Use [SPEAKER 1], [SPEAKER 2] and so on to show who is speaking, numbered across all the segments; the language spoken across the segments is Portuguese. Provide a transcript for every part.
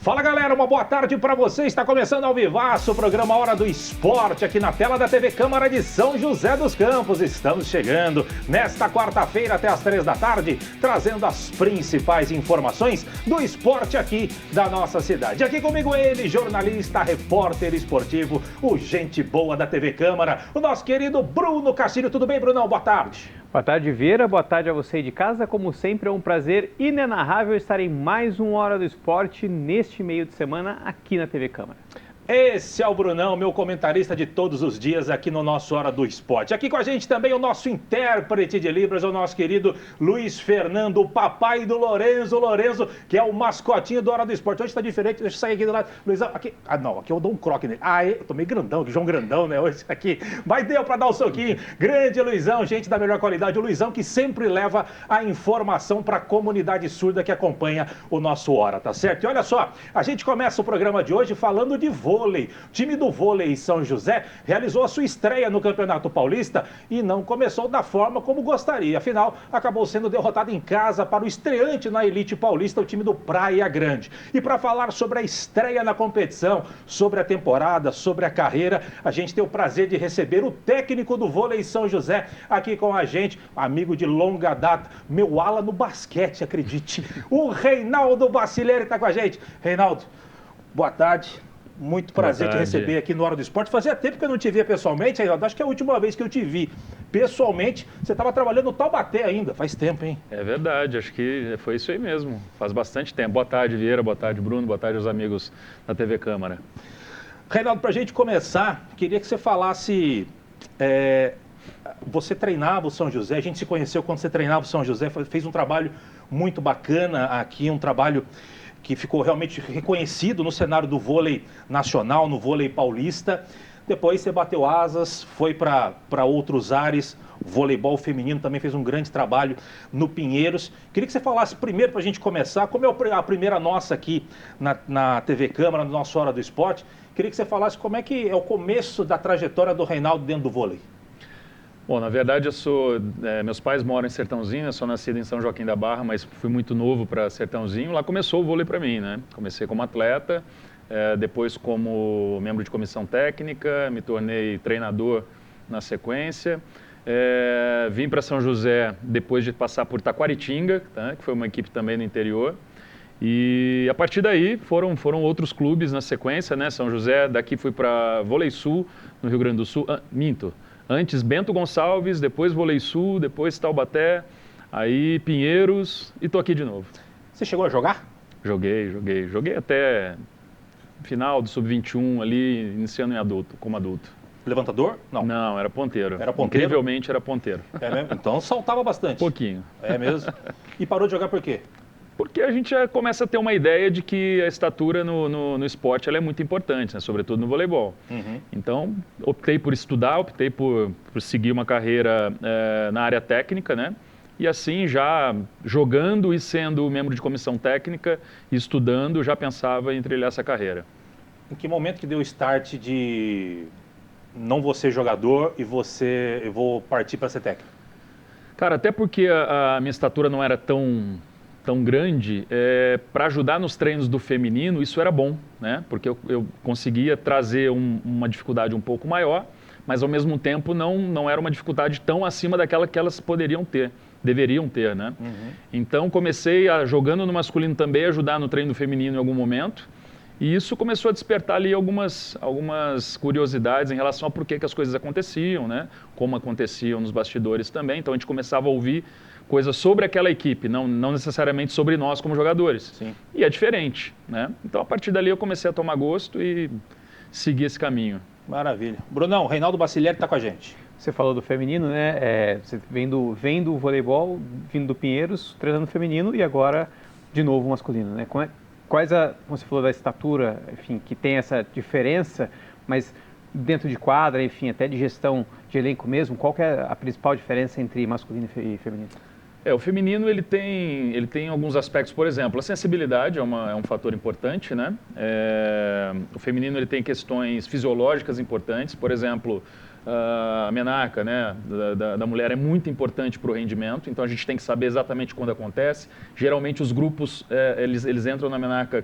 [SPEAKER 1] Fala galera, uma boa tarde para você. Está começando ao vivaço o programa Hora do Esporte aqui na tela da TV Câmara de São José dos Campos. Estamos chegando nesta quarta-feira até as 3 da tarde, trazendo as principais informações do esporte aqui da nossa cidade. Aqui comigo ele, jornalista, repórter esportivo, o gente boa da TV Câmara, o nosso querido Bruno Castilho. Tudo bem, Brunão? Boa tarde.
[SPEAKER 2] Boa tarde, Vieira. Boa tarde a você de casa. Como sempre, é um prazer inenarrável estar em mais um Hora do Esporte neste meio de semana aqui na TV Câmara.
[SPEAKER 1] Esse é o Brunão, meu comentarista de todos os dias aqui no nosso Hora do Esporte. Aqui com a gente também o nosso intérprete de Libras, o nosso querido Luiz Fernando, o papai do Lorenzo. Lorenzo, que é o mascotinho do Hora do Esporte. Hoje está diferente, deixa eu sair aqui do lado. Luizão, aqui... aqui eu dou um croque nele. Eu tô meio grandão, João Grandão, né, hoje aqui. Mas deu para dar um soquinho. Grande Luizão, gente da melhor qualidade. O Luizão que sempre leva a informação para a comunidade surda que acompanha o nosso Hora, tá certo? E olha só, a gente começa o programa de hoje falando de vôlei. O time do vôlei São José realizou a sua estreia no Campeonato Paulista e não começou da forma como gostaria. Afinal, acabou sendo derrotado em casa para o estreante na elite paulista, o time do Praia Grande. E para falar sobre a estreia na competição, sobre a temporada, sobre a carreira, a gente tem o prazer de receber o técnico do vôlei São José aqui com a gente, amigo de longa data, meu ala no basquete, acredite. O Reinaldo Bacilieri está com a gente. Reinaldo, boa tarde. Muito prazer te receber aqui no Hora do Esporte. Fazia tempo que eu não te via pessoalmente, Reinaldo. Acho que é a última vez que eu te vi pessoalmente, você estava trabalhando no Taubaté ainda. Faz tempo, hein?
[SPEAKER 3] É verdade, acho que foi isso aí mesmo. Faz bastante tempo. Boa tarde, Vieira. Boa tarde, Bruno. Boa tarde aos amigos da TV Câmara.
[SPEAKER 1] Reinaldo, para a gente começar, queria que você falasse... Você treinava o São José, a gente se conheceu quando você treinava o São José, fez um trabalho muito bacana aqui, um trabalho que ficou realmente reconhecido no cenário do vôlei nacional, no vôlei paulista. Depois você bateu asas, foi para outros ares, voleibol feminino também fez um grande trabalho no Pinheiros. Queria que você falasse primeiro, para a gente começar, como é a primeira nossa aqui na TV Câmara, no nosso Hora do Esporte, queria que você falasse como é que é o começo da trajetória do Reinaldo dentro do vôlei.
[SPEAKER 3] Bom, na verdade meus pais moram em Sertãozinho, eu sou nascido em São Joaquim da Barra, mas fui muito novo para Sertãozinho. Lá começou o vôlei para mim, né? Comecei como atleta, depois como membro de comissão técnica, me tornei treinador na sequência. Vim para São José depois de passar por Taquaritinga, tá? Que foi uma equipe também no interior. E a partir daí foram outros clubes na sequência, né? São José, daqui fui para Vôlei Sul, no Rio Grande do Sul, Antes Bento Gonçalves, depois Vôlei Sul, depois Taubaté, aí Pinheiros e tô aqui de novo.
[SPEAKER 1] Você chegou a jogar?
[SPEAKER 3] Joguei até final do Sub-21 ali, iniciando como adulto.
[SPEAKER 1] Levantador?
[SPEAKER 3] Não, era ponteiro.
[SPEAKER 1] Era ponteiro?
[SPEAKER 3] Incrivelmente era ponteiro.
[SPEAKER 1] É mesmo? Então saltava bastante.
[SPEAKER 3] Pouquinho.
[SPEAKER 1] É mesmo? E parou de jogar por quê?
[SPEAKER 3] Porque a gente já começa a ter uma ideia de que a estatura no esporte ela é muito importante, né? Sobretudo no voleibol. Uhum. Então, optei por estudar, optei por seguir uma carreira na área técnica, né? E assim, já jogando e sendo membro de comissão técnica e estudando, já pensava em trilhar essa carreira.
[SPEAKER 1] Em que momento que deu o start de não vou ser jogador e eu vou partir para ser técnico?
[SPEAKER 3] Cara, até porque a minha estatura não era tão grande, para ajudar nos treinos do feminino, isso era bom, né? Porque eu conseguia trazer uma dificuldade um pouco maior, mas ao mesmo tempo não era uma dificuldade tão acima daquela que elas deveriam ter, né? Uhum. Então comecei jogando no masculino também, ajudar no treino do feminino em algum momento, e isso começou a despertar ali algumas curiosidades em relação a por que as coisas aconteciam, né? Como aconteciam nos bastidores também, então a gente começava a ouvir coisas sobre aquela equipe, não necessariamente sobre nós como jogadores.
[SPEAKER 1] Sim. E
[SPEAKER 3] é diferente, né? Então, a partir dali, eu comecei a tomar gosto e seguir esse caminho.
[SPEAKER 1] Maravilha. Brunão, o Reinaldo Bacilieri está com a gente.
[SPEAKER 2] Você falou do feminino, né? Você vem do voleibol, vindo do Pinheiros, treinando feminino e agora, de novo, masculino, né? Como você falou da estatura, enfim, que tem essa diferença, mas dentro de quadra, enfim, até de gestão de elenco mesmo, qual que é a principal diferença entre masculino e feminino?
[SPEAKER 3] O feminino ele tem alguns aspectos, por exemplo, a sensibilidade é um fator importante, né? O feminino ele tem questões fisiológicas importantes, por exemplo, a menarca, né, da mulher é muito importante para o rendimento, então a gente tem que saber exatamente quando acontece. Geralmente os grupos, eles entram na menarca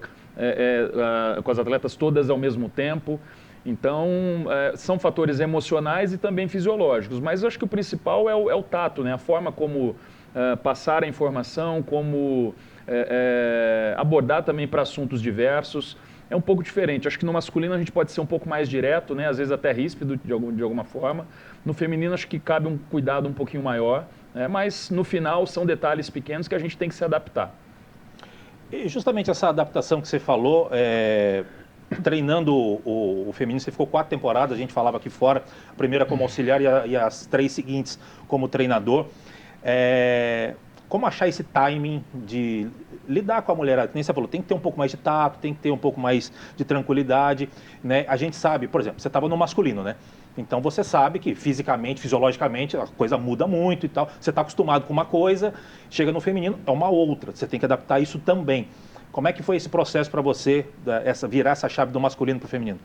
[SPEAKER 3] com as atletas todas ao mesmo tempo. Então, são fatores emocionais e também fisiológicos, mas eu acho que o principal é o tato, né, a forma como passar a informação, como abordar também para assuntos diversos. É um pouco diferente. Acho que no masculino a gente pode ser um pouco mais direto, né? Às vezes até ríspido de alguma forma. No feminino acho que cabe um cuidado um pouquinho maior, né? Mas no final são detalhes pequenos que a gente tem que se adaptar.
[SPEAKER 1] E justamente essa adaptação que você falou, treinando o feminino, você ficou 4 temporadas, a gente falava aqui fora, a primeira como auxiliar e as 3 seguintes como treinador. Como achar esse timing de lidar com a mulherada? Nem você falou, tem que ter um pouco mais de tato, tem que ter um pouco mais de tranquilidade, né? A gente sabe, por exemplo, você estava no masculino, né? Então você sabe que fisicamente, fisiologicamente, a coisa muda muito e tal. Você está acostumado com uma coisa, chega no feminino, é uma outra. Você tem que adaptar isso também. Como é que foi esse processo para você, virar essa chave do masculino para o feminino?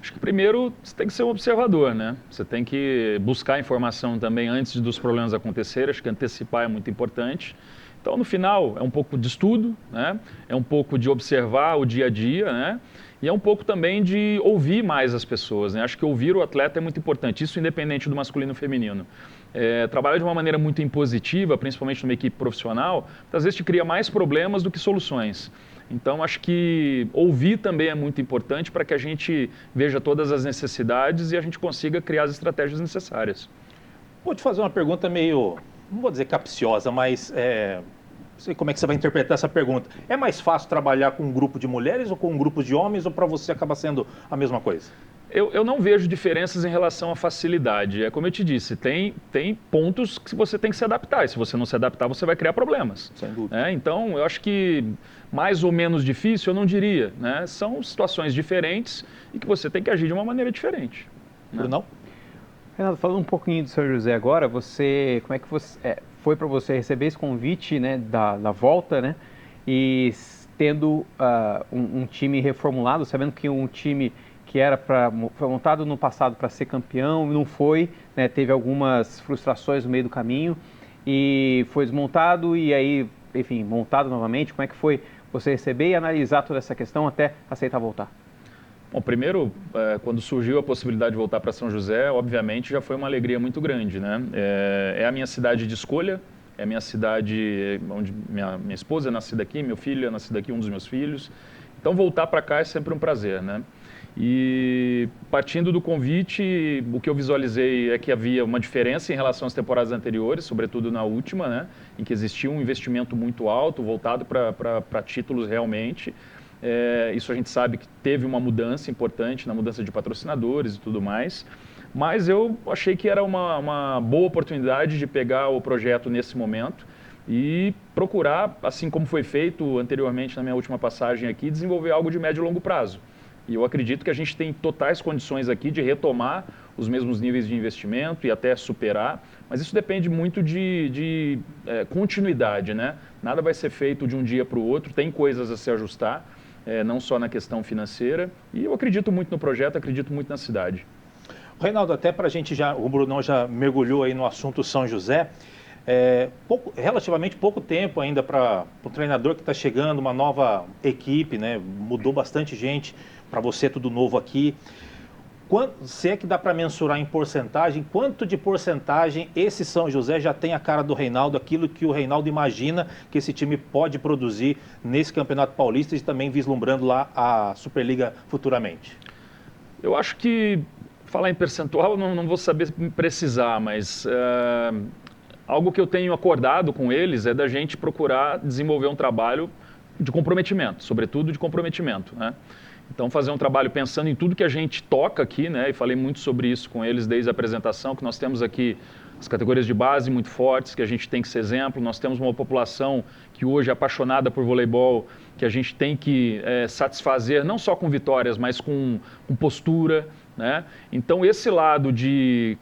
[SPEAKER 3] Acho que primeiro você tem que ser um observador, né? Você tem que buscar informação também antes dos problemas acontecerem. Acho que antecipar é muito importante. Então, no final, é um pouco de estudo, né? É um pouco de observar o dia a dia, né? E é um pouco também de ouvir mais as pessoas, né? Acho que ouvir o atleta é muito importante, isso independente do masculino ou feminino. Trabalhar de uma maneira muito impositiva, principalmente numa equipe profissional, às vezes te cria mais problemas do que soluções. Então, acho que ouvir também é muito importante para que a gente veja todas as necessidades e a gente consiga criar as estratégias necessárias.
[SPEAKER 1] Vou te fazer uma pergunta meio, não vou dizer capciosa, mas não sei como é que você vai interpretar essa pergunta. É mais fácil trabalhar com um grupo de mulheres ou com um grupo de homens, ou para você acaba sendo a mesma coisa?
[SPEAKER 3] Eu não vejo diferenças em relação à facilidade. É como eu te disse, tem pontos que você tem que se adaptar. E se você não se adaptar, você vai criar problemas.
[SPEAKER 1] Sem dúvida.
[SPEAKER 3] Então, eu acho que mais ou menos difícil, eu não diria. Né? São situações diferentes e que você tem que agir de uma maneira diferente.
[SPEAKER 1] Brunão?
[SPEAKER 2] Renato, falando um pouquinho do São José agora, como é que foi para você receber esse convite, né, da volta, né? E tendo um time reformulado, sabendo que um time que foi montado no passado para ser campeão, não foi, né, teve algumas frustrações no meio do caminho e foi desmontado e aí, enfim, montado novamente. Como é que foi você receber e analisar toda essa questão até aceitar voltar?
[SPEAKER 3] Bom, primeiro, quando surgiu a possibilidade de voltar para São José, obviamente já foi uma alegria muito grande, né? É a minha cidade de escolha, é a minha cidade onde minha esposa é nascida aqui, meu filho é nascido aqui, um dos meus filhos. Então, voltar para cá é sempre um prazer, né? E partindo do convite, o que eu visualizei é que havia uma diferença em relação às temporadas anteriores, sobretudo na última, né? Em que existia um investimento muito alto, voltado para títulos realmente. Isso a gente sabe que teve uma mudança importante na mudança de patrocinadores e tudo mais, mas eu achei que era uma boa oportunidade de pegar o projeto nesse momento e procurar, assim como foi feito anteriormente na minha última passagem aqui, desenvolver algo de médio e longo prazo. E eu acredito que a gente tem totais condições aqui de retomar os mesmos níveis de investimento e até superar, mas isso depende muito de continuidade, né? Nada vai ser feito de um dia para o outro, tem coisas a se ajustar. Não só na questão financeira, e eu acredito muito no projeto, acredito muito na cidade.
[SPEAKER 1] Reinaldo, até para a gente o Brunão já mergulhou aí no assunto São José, relativamente pouco tempo ainda para o treinador que está chegando, uma nova equipe, né? Mudou bastante gente, para você tudo novo aqui. Se é que dá para mensurar em porcentagem, quanto de porcentagem esse São José já tem a cara do Reinaldo, aquilo que o Reinaldo imagina que esse time pode produzir nesse Campeonato Paulista e também vislumbrando lá a Superliga futuramente?
[SPEAKER 3] Eu acho que, falar em percentual, não vou saber precisar, mas algo que eu tenho acordado com eles é da gente procurar desenvolver um trabalho de comprometimento, sobretudo de comprometimento, né? Então, fazer um trabalho pensando em tudo que a gente toca aqui, né? E falei muito sobre isso com eles desde a apresentação, que nós temos aqui as categorias de base muito fortes, que a gente tem que ser exemplo. Nós temos uma população que hoje é apaixonada por voleibol, que a gente tem que satisfazer não só com vitórias, mas com postura, né? Então, esse lado de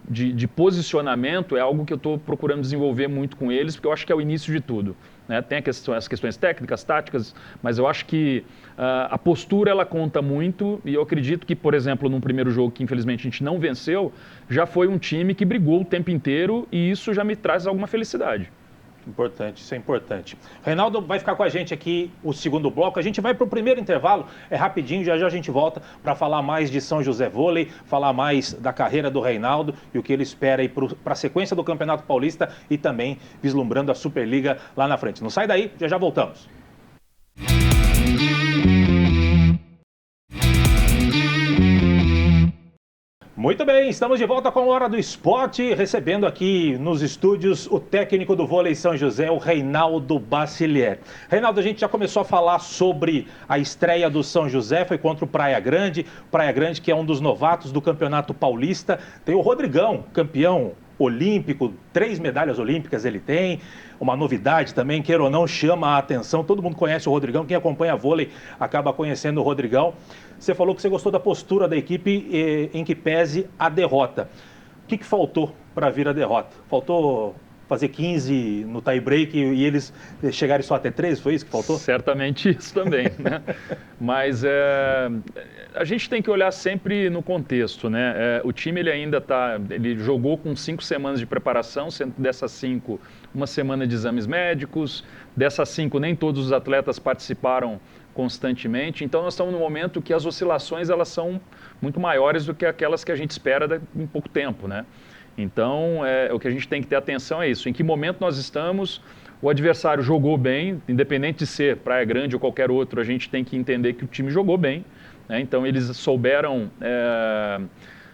[SPEAKER 3] posicionamento é algo que eu estou procurando desenvolver muito com eles, porque eu acho que é o início de tudo, né? Tem as questões técnicas, táticas, mas eu acho que a postura ela conta muito, e eu acredito que, por exemplo, num primeiro jogo que infelizmente a gente não venceu, já foi um time que brigou o tempo inteiro, e isso já me traz alguma felicidade.
[SPEAKER 1] Importante, isso é importante. Reinaldo vai ficar com a gente aqui o segundo bloco. A gente vai para o primeiro intervalo, é rapidinho, já já a gente volta para falar mais de São José Vôlei, falar mais da carreira do Reinaldo e o que ele espera aí para a sequência do Campeonato Paulista e também vislumbrando a Superliga lá na frente. Não sai daí, já já voltamos. Muito bem, estamos de volta com a Hora do Esporte, recebendo aqui nos estúdios o técnico do vôlei São José, o Reinaldo Bachiller. Reinaldo, a gente já começou a falar sobre a estreia do São José, foi contra o Praia Grande que é um dos novatos do Campeonato Paulista. Tem o Rodrigão, campeão olímpico, 3 medalhas olímpicas ele tem, uma novidade também, queira ou não, chama a atenção, todo mundo conhece o Rodrigão, quem acompanha vôlei acaba conhecendo o Rodrigão. Você falou que você gostou da postura da equipe em que pese a derrota. O que faltou para vir a derrota? Faltou fazer 15 no tie-break e eles chegarem só até 13? Foi isso que faltou?
[SPEAKER 3] Certamente isso também, né? Mas a gente tem que olhar sempre no contexto, né? O time ele jogou com 5 semanas de preparação, sendo dessas 5, uma semana de exames médicos, dessas 5 nem todos os atletas participaram constantemente, então nós estamos num momento que as oscilações elas são muito maiores do que aquelas que a gente espera em pouco tempo, né? Então, o que a gente tem que ter atenção é isso, em que momento nós estamos, o adversário jogou bem, independente de ser Praia Grande ou qualquer outro, a gente tem que entender que o time jogou bem, né? Então eles souberam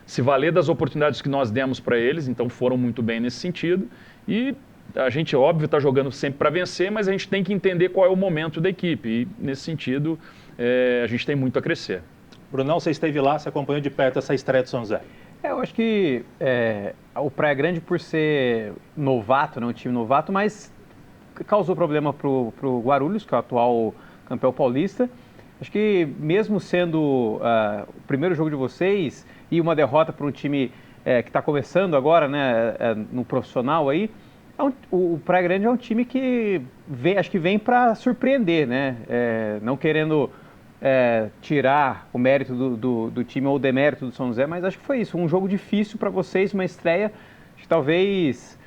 [SPEAKER 3] se valer das oportunidades que nós demos para eles, então foram muito bem nesse sentido, e a gente, óbvio, está jogando sempre para vencer, mas a gente tem que entender qual é o momento da equipe. E, nesse sentido, a gente tem muito a crescer.
[SPEAKER 1] Brunão, você esteve lá, você acompanhou de perto essa estreia do São José.
[SPEAKER 2] Eu acho que o Praia Grande, por ser novato, né, um time novato, mas causou problema para o Guarulhos, que é o atual campeão paulista. Acho que mesmo sendo o primeiro jogo de vocês e uma derrota para um time que está começando agora, né, no profissional aí, o Praia Grande é um time que acho que vem para surpreender, né? Não querendo tirar o mérito do time ou o demérito do São José, mas acho que foi isso, um jogo difícil para vocês, uma estreia, acho que talvez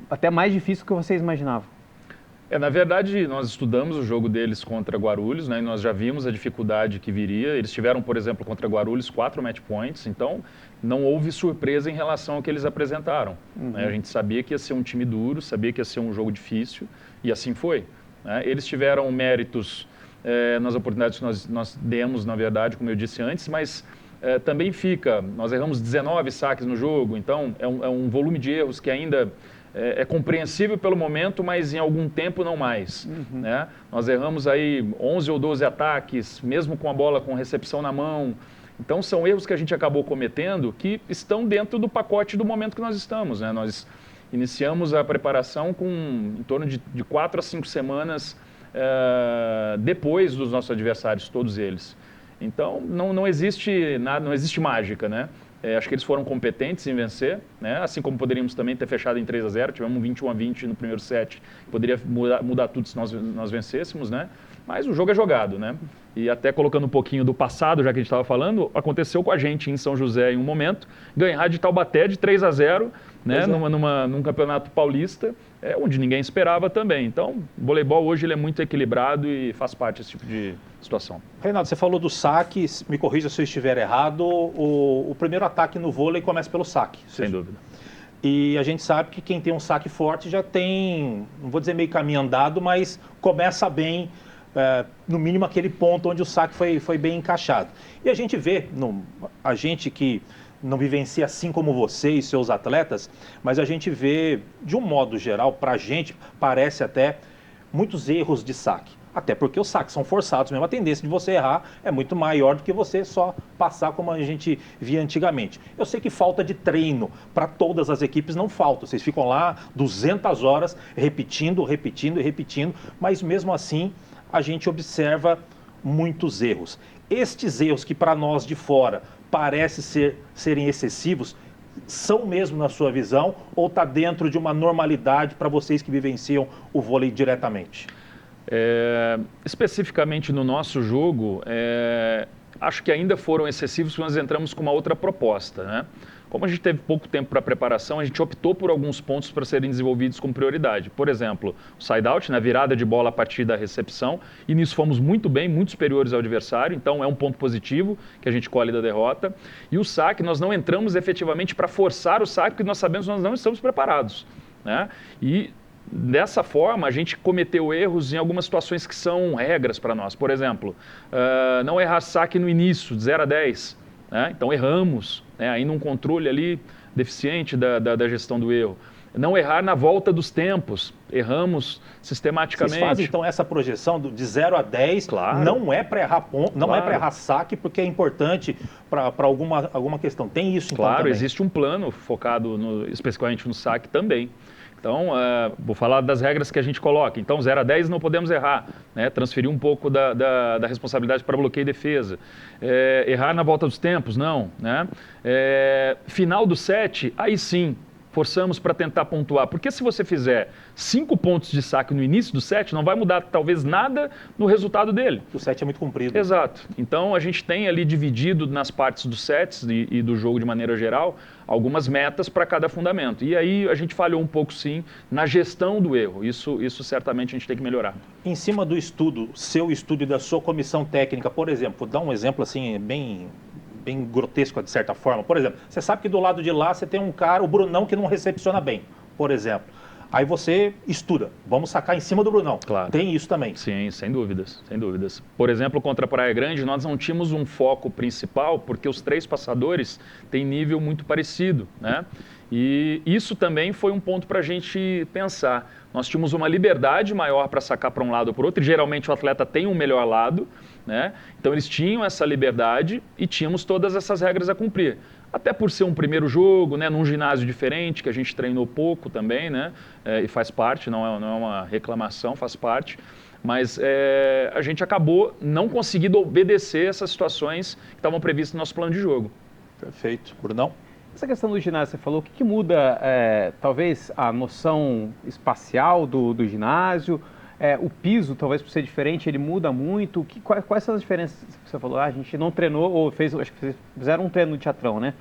[SPEAKER 2] até mais difícil do que vocês imaginavam.
[SPEAKER 3] Na verdade, nós estudamos o jogo deles contra Guarulhos, né, e nós já vimos a dificuldade que viria. Eles tiveram, por exemplo, contra Guarulhos 4 match points, então não houve surpresa em relação ao que eles apresentaram. Né? A gente sabia que ia ser um time duro, sabia que ia ser um jogo difícil, e assim foi. Né? Eles tiveram méritos nas oportunidades que nós demos, na verdade, como eu disse antes, mas também nós erramos 19 saques no jogo, então é um volume de erros que ainda é compreensível pelo momento, mas em algum tempo não mais. Né? Nós erramos aí 11 ou 12 ataques, mesmo com a bola com recepção na mão. Então são erros que a gente acabou cometendo que estão dentro do pacote do momento que nós estamos. Né? Nós iniciamos a preparação com em torno de 4 a 5 semanas depois dos nossos adversários, todos eles. Então não existe nada, não existe mágica, né? Acho que eles foram competentes em vencer, né? Assim como poderíamos também ter fechado em 3-0, tivemos um 21-20 no primeiro set, poderia mudar tudo se nós vencêssemos, né? Mas o jogo é jogado, né? E até colocando um pouquinho do passado, já que a gente estava falando, aconteceu com a gente em São José em um momento, ganhar de Taubaté de 3-0, né? Num campeonato paulista, onde ninguém esperava também. Então, o voleibol hoje ele é muito equilibrado e faz parte desse tipo de situação.
[SPEAKER 1] Reinaldo, você falou do saque, me corrija se eu estiver errado, o primeiro ataque no vôlei começa pelo saque.
[SPEAKER 3] Sem dúvida.
[SPEAKER 1] E a gente sabe que quem tem um saque forte já tem, não vou dizer meio caminho andado, mas começa bem, no mínimo aquele ponto onde o saque foi bem encaixado. E a gente vê, a gente que não vivencia assim como você e seus atletas, mas a gente vê, de um modo geral, para a gente, parece até muitos erros de saque. Até porque os saques são forçados mesmo, a tendência de você errar é muito maior do que você só passar como a gente via antigamente. Eu sei que falta de treino para todas as equipes não falta, vocês ficam lá 200 horas repetindo, mas mesmo assim a gente observa muitos erros. Estes erros que para nós de fora serem excessivos? São mesmo na sua visão ou está dentro de uma normalidade para vocês que vivenciam o vôlei diretamente?
[SPEAKER 3] Especificamente no nosso jogo, acho que ainda foram excessivos porque nós entramos com uma outra proposta, né? Como a gente teve pouco tempo para preparação, a gente optou por alguns pontos para serem desenvolvidos com prioridade. Por exemplo, o side-out, né, virada de bola a partir da recepção, e nisso fomos muito bem, muito superiores ao adversário, então é um ponto positivo que a gente colhe da derrota. E o saque, nós não entramos efetivamente para forçar o saque, porque nós sabemos que nós não estamos preparados, né? E dessa forma, a gente cometeu erros em algumas situações que são regras para nós. Por exemplo, não errar saque no início, de 0 a 10. Né? Então erramos, né? Ainda um controle ali deficiente da gestão do erro. Não errar na volta dos tempos, erramos sistematicamente.
[SPEAKER 1] Vocês fazem então essa projeção de 0 a 10,
[SPEAKER 3] claro.
[SPEAKER 1] Não é para errar ponto, não
[SPEAKER 3] claro.
[SPEAKER 1] É para errar saque, porque é importante para alguma questão. Tem isso então
[SPEAKER 3] claro,
[SPEAKER 1] também?
[SPEAKER 3] Existe um plano focado especificamente no saque também. Então, vou falar das regras que a gente coloca. Então, 0 a 10 não podemos errar, né? Transferir um pouco da responsabilidade para bloqueio e defesa. Errar na volta dos tempos, não, né? Final do set, aí sim, forçamos para tentar pontuar. Porque se você fizer 5 pontos de saque no início do set, não vai mudar talvez nada no resultado dele.
[SPEAKER 1] O set é muito comprido.
[SPEAKER 3] Exato. Então a gente tem ali dividido nas partes dos sets e do jogo de maneira geral, algumas metas para cada fundamento. E aí a gente falhou um pouco sim na gestão do erro. Isso certamente a gente tem que melhorar.
[SPEAKER 1] Em cima do estudo, seu estudo e da sua comissão técnica, por exemplo, vou dar um exemplo assim bem grotesco de certa forma. Por exemplo, você sabe que do lado de lá você tem um cara, o Brunão, que não recepciona bem, por exemplo. Aí você estuda, vamos sacar em cima do Brunão.
[SPEAKER 3] Claro.
[SPEAKER 1] Tem isso também.
[SPEAKER 3] Sim, sem dúvidas, sem dúvidas. Por exemplo, contra a Praia Grande, nós não tínhamos um foco principal, porque os 3 passadores têm nível muito parecido, né? E isso também foi um ponto para a gente pensar. Nós tínhamos uma liberdade maior para sacar para um lado ou para o outro, e geralmente o atleta tem um melhor lado, né? Então eles tinham essa liberdade e tínhamos todas essas regras a cumprir. Até por ser um primeiro jogo, né, num ginásio diferente, que a gente treinou pouco também, né, e faz parte, não é uma reclamação, faz parte. Mas a gente acabou não conseguindo obedecer essas situações que estavam previstas no nosso plano de jogo.
[SPEAKER 1] Perfeito. Brunão?
[SPEAKER 2] Essa questão do ginásio, você falou, o que muda, talvez, a noção espacial do ginásio? O piso, talvez por ser diferente, ele muda muito. Quais são as diferenças que você falou? A gente não treinou, ou acho que fizeram um treino no teatrão, né?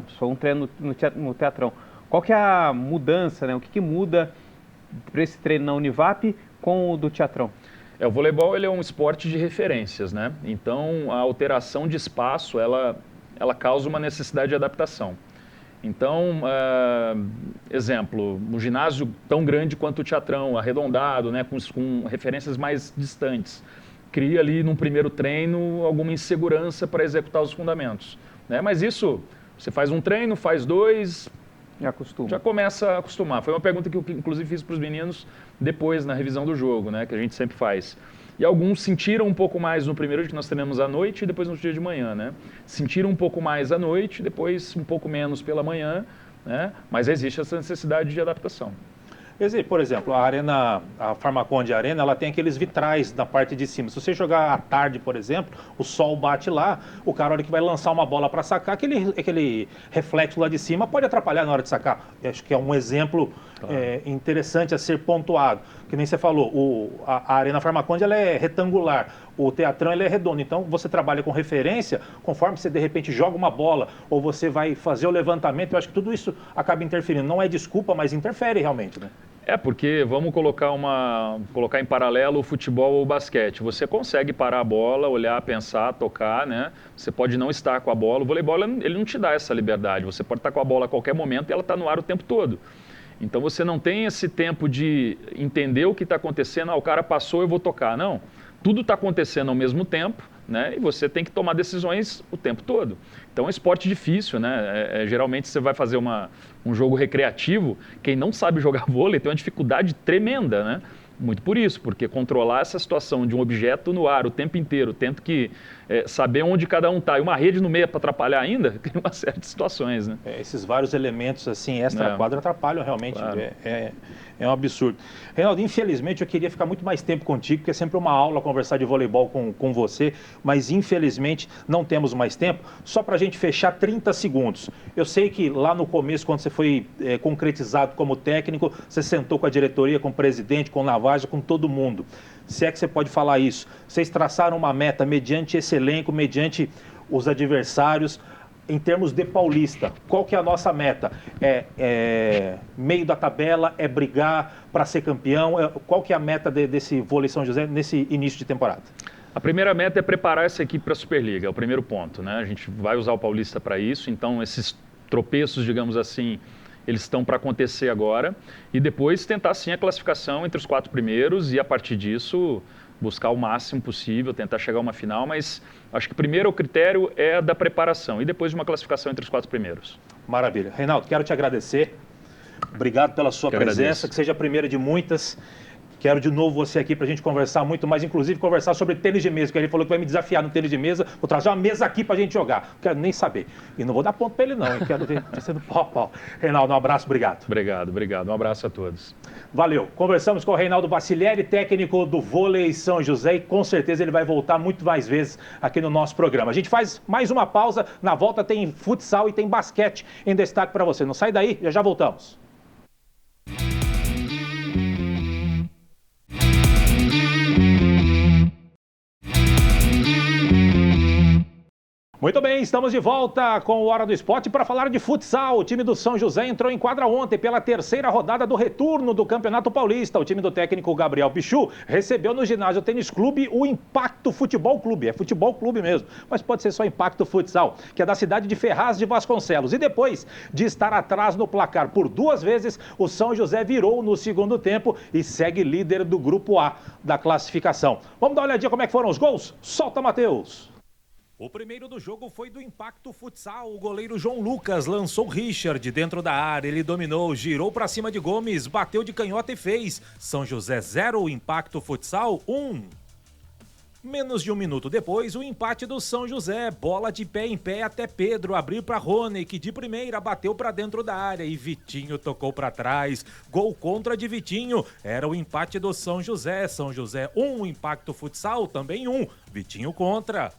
[SPEAKER 2] Só um treino no teatrão. Qual que é a mudança, né? O que muda para esse treino na Univap com o do teatrão?
[SPEAKER 3] O voleibol ele é um esporte de referências, né? Então, a alteração de espaço, ela causa uma necessidade de adaptação. Então, exemplo, um ginásio tão grande quanto o teatrão, arredondado, né, com referências mais distantes, cria ali num primeiro treino alguma insegurança para executar os fundamentos, né? Mas isso, você faz um treino, faz 2, já começa a acostumar. Foi uma pergunta que eu inclusive fiz para os meninos depois na revisão do jogo, né, que a gente sempre faz. E alguns sentiram um pouco mais no primeiro dia que nós treinamos à noite e depois no dia de manhã, né? Sentiram um pouco mais à noite, depois um pouco menos pela manhã, né? Mas existe essa necessidade de adaptação.
[SPEAKER 1] Por exemplo, a Farmaconde Arena, ela tem aqueles vitrais na parte de cima. Se você jogar à tarde, por exemplo, o sol bate lá, o cara, na hora que vai lançar uma bola para sacar, aquele reflexo lá de cima pode atrapalhar na hora de sacar. Eu acho que é um exemplo interessante a ser pontuado. Que nem você falou, a Arena Farmaconde ela é retangular, o teatrão ele é redondo. Então, você trabalha com referência, conforme você, de repente, joga uma bola ou você vai fazer o levantamento, eu acho que tudo isso acaba interferindo. Não é desculpa, mas interfere realmente, né?
[SPEAKER 3] Porque vamos colocar em paralelo o futebol ou o basquete. Você consegue parar a bola, olhar, pensar, tocar, né? Você pode não estar com a bola. O voleibol ele não te dá essa liberdade. Você pode estar com a bola a qualquer momento e ela está no ar o tempo todo. Então você não tem esse tempo de entender o que está acontecendo. O cara passou, eu vou tocar. Não. Tudo está acontecendo ao mesmo tempo, né? E você tem que tomar decisões o tempo todo. Então é um esporte difícil, né? Geralmente você vai fazer um jogo recreativo, quem não sabe jogar vôlei tem uma dificuldade tremenda, né? muito por isso, porque controlar essa situação de um objeto no ar o tempo inteiro, tendo que saber onde cada um está, e uma rede no meio para atrapalhar ainda, cria uma série de situações, né?
[SPEAKER 1] Esses vários elementos assim, extra-quadro atrapalham realmente,
[SPEAKER 3] claro.
[SPEAKER 1] É um absurdo. Reinaldo, infelizmente eu queria ficar muito mais tempo contigo, porque é sempre uma aula conversar de voleibol com você, mas infelizmente não temos mais tempo. Só para a gente fechar 30 segundos. Eu sei que lá no começo, quando você foi concretizado como técnico, você sentou com a diretoria, com o presidente, com o Navaja, com todo mundo. Se é que você pode falar isso. Vocês traçaram uma meta mediante esse elenco, mediante os adversários, em termos de Paulista. Qual que é a nossa meta? Meio da tabela? É brigar para ser campeão? Qual que é a meta desse vôlei São José nesse início de temporada?
[SPEAKER 3] A primeira meta é preparar essa equipe para a Superliga, é o primeiro ponto, né? A gente vai usar o Paulista para isso, então esses tropeços, digamos assim, eles estão para acontecer agora, e depois tentar sim a classificação entre os 4 primeiros e a partir disso buscar o máximo possível, tentar chegar a uma final, mas acho que primeiro o critério é da preparação e depois de uma classificação entre os 4 primeiros.
[SPEAKER 1] Maravilha. Reinaldo, quero te agradecer. Obrigado pela sua presença, que seja a primeira de muitas. Quero de novo você aqui para a gente conversar muito mais, inclusive conversar sobre tênis de mesa, que ele falou que vai me desafiar no tênis de mesa, vou trazer uma mesa aqui para a gente jogar. Não quero nem saber. E não vou dar ponto para ele não, eu quero ver sendo pau a pau. Reinaldo, um abraço, obrigado.
[SPEAKER 3] Obrigado. Um abraço a todos.
[SPEAKER 1] Valeu. Conversamos com o Reinaldo Vassilieri, técnico do vôlei São José, e com certeza ele vai voltar muito mais vezes aqui no nosso programa. A gente faz mais uma pausa, na volta tem futsal e tem basquete em destaque para você. Não sai daí, já voltamos. Muito bem, estamos de volta com o Hora do Esporte para falar de futsal. O time do São José entrou em quadra ontem pela 3ª rodada do retorno do Campeonato Paulista. O time do técnico Gabriel Pichu recebeu no ginásio Tênis Clube o Impacto Futebol Clube. É futebol clube mesmo, mas pode ser só Impacto Futsal, que é da cidade de Ferraz de Vasconcelos. E depois de estar atrás no placar por 2 vezes, o São José virou no segundo tempo e segue líder do Grupo A da classificação. Vamos dar uma olhadinha como é que foram os gols? Solta, Matheus! O primeiro do jogo foi do Impacto Futsal. O goleiro João Lucas lançou Richard dentro da área. Ele dominou, girou para cima de Gomes, bateu de canhota e fez. São José 0, Impacto Futsal 1. Menos de 1 minuto depois, o empate do São José. Bola de pé em pé até Pedro abrir para Rony, que de primeira bateu para dentro da área e Vitinho tocou para trás. Gol contra de Vitinho. Era o empate do São José. São José 1, Impacto Futsal também 1. Vitinho contra.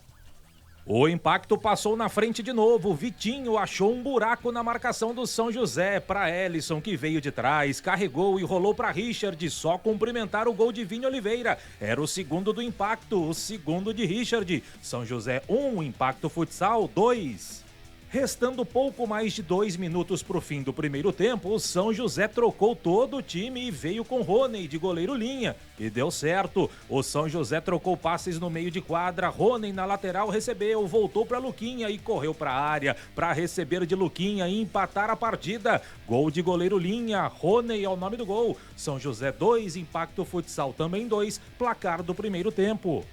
[SPEAKER 1] O Impacto passou na frente de novo. Vitinho achou um buraco na marcação do São José. Para Ellison, que veio de trás, carregou e rolou para Richard. Só cumprimentar o gol de Vini Oliveira. Era o segundo do Impacto, o segundo de Richard. São José 1, Impacto Futsal 2. Restando pouco mais de 2 minutos para o fim do primeiro tempo, o São José trocou todo o time e veio com Rony de goleiro linha. E deu certo. O São José trocou passes no meio de quadra. Rony na lateral recebeu, voltou para Luquinha e correu para a área para receber de Luquinha e empatar a partida. Gol de goleiro linha. Rony é o nome do gol. São José 2, Impacto Futsal também 2, placar do primeiro tempo.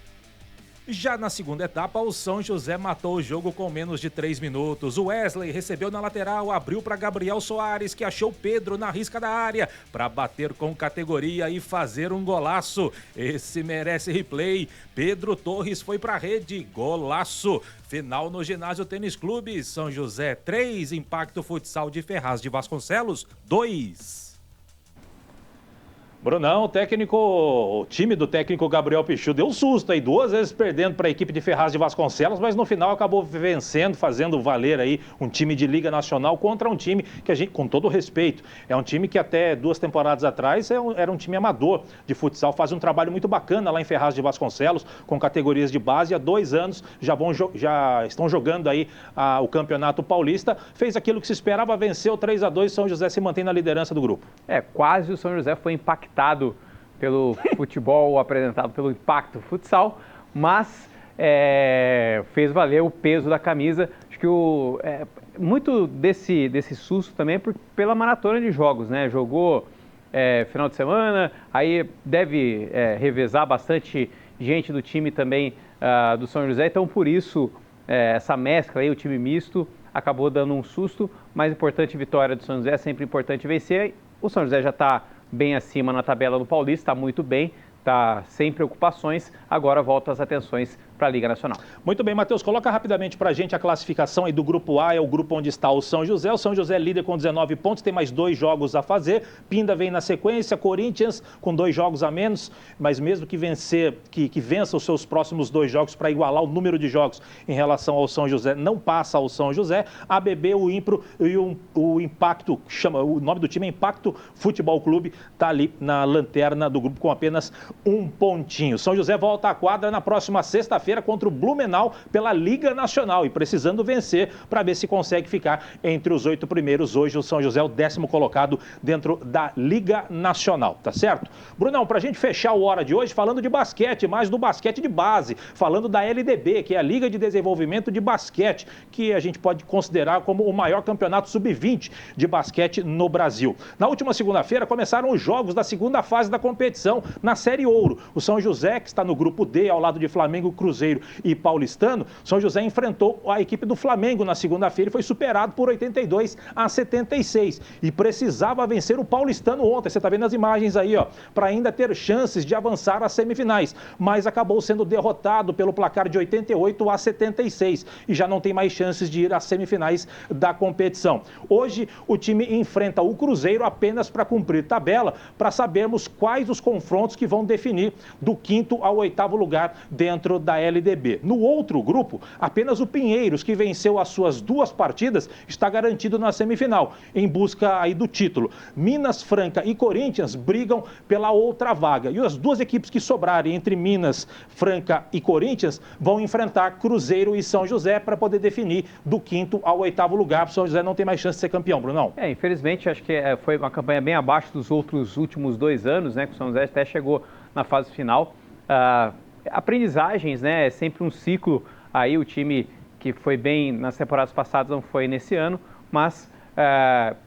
[SPEAKER 1] Já na segunda etapa, o São José matou o jogo com menos de 3 minutos. O Wesley recebeu na lateral, abriu para Gabriel Soares, que achou Pedro na risca da área, para bater com categoria e fazer um golaço. Esse merece replay. Pedro Torres foi para a rede, golaço. Final no ginásio Tênis Clube, São José 3, Impacto Futsal de Ferraz de Vasconcelos 2. Brunão, o time do técnico Gabriel Pichu deu um susto aí, 2 vezes perdendo para a equipe de Ferraz de Vasconcelos, mas no final acabou vencendo, fazendo valer aí um time de Liga Nacional contra um time que a gente, com todo respeito, é um time que até 2 temporadas atrás era um time amador de futsal, faz um trabalho muito bacana lá em Ferraz de Vasconcelos, com categorias de base, há 2 anos já estão jogando aí o Campeonato Paulista, fez aquilo que se esperava, venceu 3-2, São José se mantém na liderança do grupo.
[SPEAKER 2] Quase o São José foi impactado pelo futebol apresentado pelo Impacto Futsal, mas fez valer o peso da camisa. Acho que muito desse susto também é pela maratona de jogos, né? Jogou final de semana, aí deve revezar bastante gente do time também do São José, então por isso essa mescla aí, o time misto, acabou dando um susto, mas importante vitória do São José, é sempre importante vencer. O São José já está bem acima na tabela do Paulista, está muito bem, está sem preocupações, agora volta as atenções para a Liga Nacional.
[SPEAKER 1] Muito bem, Matheus, coloca rapidamente para a gente a classificação aí do Grupo A, é o grupo onde está o São José. O São José é líder com 19 pontos, tem mais 2 jogos a fazer. Pinda vem na sequência, Corinthians com 2 jogos a menos, mas mesmo que vença os seus próximos 2 jogos para igualar o número de jogos em relação ao São José, não passa ao São José. ABB, o Impro e o Impacto, o nome do time é Impacto Futebol Clube, está ali na lanterna do grupo com apenas 1 pontinho. São José volta à quadra na próxima sexta-feira contra o Blumenau pela Liga Nacional e precisando vencer para ver se consegue ficar entre os 8 primeiros. Hoje o São José é o 10º colocado dentro da Liga Nacional, tá certo? Brunão, para a gente fechar o Hora de hoje falando de basquete, mais do basquete de base, falando da LDB, que é a Liga de Desenvolvimento de Basquete, que a gente pode considerar como o maior campeonato sub-20 de basquete no Brasil. Na última segunda-feira começaram os jogos da segunda fase da competição na Série Ouro. O São José, que está no grupo D, ao lado de Flamengo, Cruzeiro e Paulistano, São José enfrentou a equipe do Flamengo na segunda-feira e foi superado por 82-76 e precisava vencer o Paulistano ontem, você está vendo as imagens aí, ó, para ainda ter chances de avançar às semifinais, mas acabou sendo derrotado pelo placar de 88-76 e já não tem mais chances de ir às semifinais da competição. Hoje o time enfrenta o Cruzeiro apenas para cumprir tabela, para sabermos quais os confrontos que vão definir do 5º ao 8º lugar dentro da LDB. No outro grupo, apenas o Pinheiros, que venceu as suas 2 partidas, está garantido na semifinal, em busca aí do título. Minas Franca e Corinthians brigam pela outra vaga. E as 2 equipes que sobrarem entre Minas Franca e Corinthians vão enfrentar Cruzeiro e São José para poder definir do 5º ao 8º lugar. O São José não tem mais chance de ser campeão, Brunão.
[SPEAKER 2] Infelizmente, acho que foi uma campanha bem abaixo dos últimos 2 anos, né? Que o São José até chegou na fase final. Aprendizagens, né? É sempre um ciclo. Aí o time que foi bem nas temporadas passadas não foi nesse ano, mas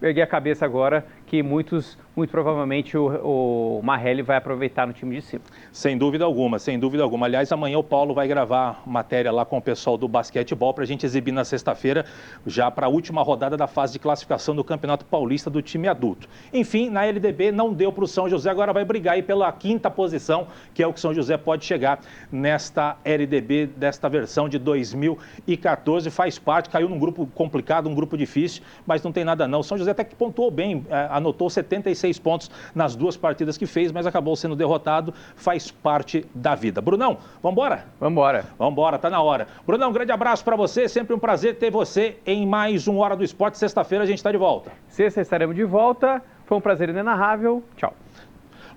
[SPEAKER 2] erguei a cabeça agora que muito provavelmente o Marrelli vai aproveitar no time de cima.
[SPEAKER 1] Sem dúvida alguma, sem dúvida alguma. Aliás, amanhã o Paulo vai gravar matéria lá com o pessoal do basquetebol para a gente exibir na sexta-feira, já para a última rodada da fase de classificação do Campeonato Paulista do time adulto. Enfim, na LDB não deu para o São José, agora vai brigar aí pela 5ª posição, que é o que o São José pode chegar nesta LDB, desta versão de 2014. Faz parte, caiu num grupo complicado, um grupo difícil, mas não tem nada não. O São José até que pontuou bem, anotou 76 pontos nas 2 partidas que fez, mas acabou sendo derrotado, faz parte da vida. Brunão, vamos embora?
[SPEAKER 2] Vamos
[SPEAKER 1] embora, tá na hora. Brunão, um grande abraço para você, sempre um prazer ter você em mais um Hora do Esporte. Sexta-feira a gente está de volta.
[SPEAKER 2] Sexta estaremos de volta, foi um prazer inenarrável, tchau.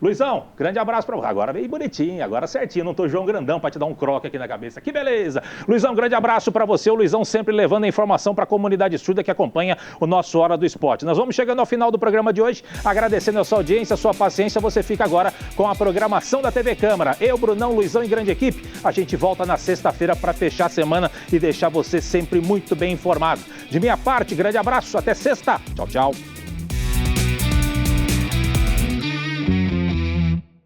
[SPEAKER 1] Luizão, grande abraço para você. Agora veio bonitinho, agora certinho. Não tô João Grandão para te dar um croque aqui na cabeça. Que beleza. Luizão, grande abraço para você. O Luizão sempre levando a informação para a comunidade surda que acompanha o nosso Hora do Esporte. Nós vamos chegando ao final do programa de hoje, agradecendo a sua audiência, a sua paciência. Você fica agora com a programação da TV Câmara. Eu, Brunão, Luizão e grande equipe. A gente volta na sexta-feira para fechar a semana e deixar você sempre muito bem informado. De minha parte, grande abraço. Até sexta. Tchau, tchau.